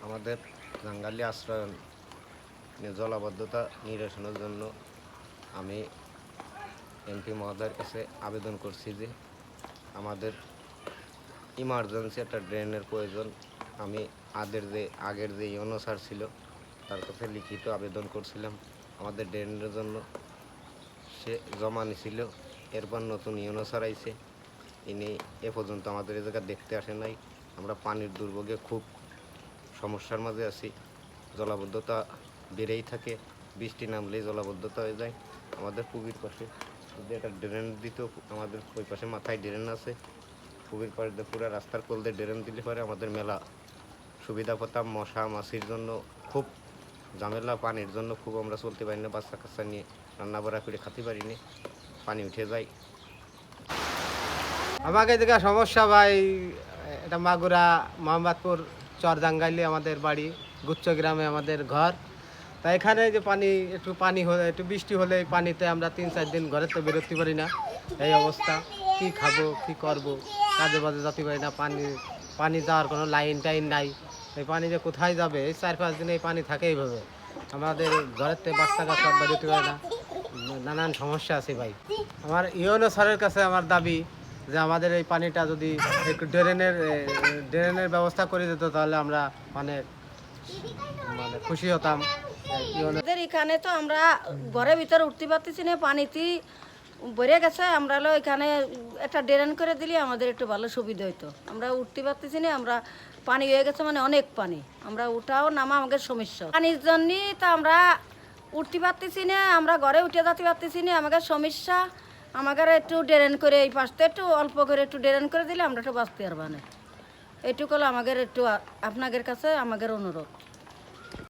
আমাদের জাঙ্গালি আশ্রয়ন জলাবদ্ধতা নিরসনের জন্য আমি এমপি মহোদয়ের কাছে আবেদন করছি যে আমাদের ইমার্জেন্সি একটা ড্রেনের প্রয়োজন। আমি আগের যে ইউনো স্যার ছিল তার কাছে লিখিত আবেদন করছিলাম আমাদের ড্রেনের জন্য, সে জমা নিছিল। এরপর নতুন ইউনো স্যার আইছে, ইনি এ পর্যন্ত আমাদের এই জায়গা দেখতে আসে নাই। আমরা পানির দুর্ভোগে খুব সমস্যার মাঝে আছি। জলাবদ্ধতা বেড়েই থাকে, বৃষ্টি নামলেই জলাবদ্ধতা হয়ে যায়। আমাদের পুকুর পাশে যদি একটা ড্রেন দিত, আমাদের ওই পাশে মাথায় ড্রেন আছে, পুকুর পাড়ে দিয়ে পুরো রাস্তার কোল দিয়ে ড্রেন দিলে পরে আমাদের মেলা সুবিধা পেতাম। মশা মাছির জন্য খুব ঝামেলা, পানির জন্য খুব আমরা চলতে পারি না, বাচ্চা কাচ্চা নিয়ে রান্না বাড়া করে খেতে পারি না, পানি উঠে যায়। আমাকে এদিকে সমস্যা ভাই, এটা মাগুরা মোহাম্মদপুর চরজাঙ্গাইলে আমাদের বাড়ি, গুচ্ছ গ্রামে আমাদের ঘর। তা এখানে যে পানি হলে, একটু বৃষ্টি হলে এই পানিতে আমরা 3-4 দিন ঘরে তো বেরোতে পারি না। এই অবস্থা, কি খাবো কি করব, কাজে বাজে যেতে পারি না। পানি যাওয়ার কোনো লাইন টাইন নাই। এই পানি যে কোথায় যাবে, এই 4-5 দিন এই পানি থাকে এইভাবে। আমাদের ঘরের থেকে বাচ্চা কাচ্চা বেরোতে পারে না, নানান সমস্যা আছে ভাই। আমার ইউনো স্যারের কাছে আমার দাবি যে আমাদের এই পানিটা যদি একটু ড্রেনের ব্যবস্থা করে দিত, তাহলে আমরা মানে মানে খুশি হতাম। আমাদের এখানে তো আমরা ঘরের ভিতরে উঠতে পারতেছি না, পানিতে বেড়ে গেছে। আমরা এখানে একটা ড্রেন করে দিলে আমাদের একটু ভালো সুবিধা হইতো। আমরা উঠতে পারতেছি না, আমরা পানি হয়ে গেছে, মানে অনেক পানি, আমরা উঠাও নামা আমাদের সমস্যা। পানির জন্যই তো আমরা উঠতে পারতেছি না, আমরা ঘরে উঠে যেতে পারতেছি না, আমাদের সমস্যা। আমাদের একটু ড্রেন করে এই পাশটা একটু অল্প করে একটু ড্রেন করে দিলে আমরা একটু বাঁচতে পারবো না। এইটুকু হলো আমাদের একটু আপনাদের কাছে আমাদের অনুরোধ।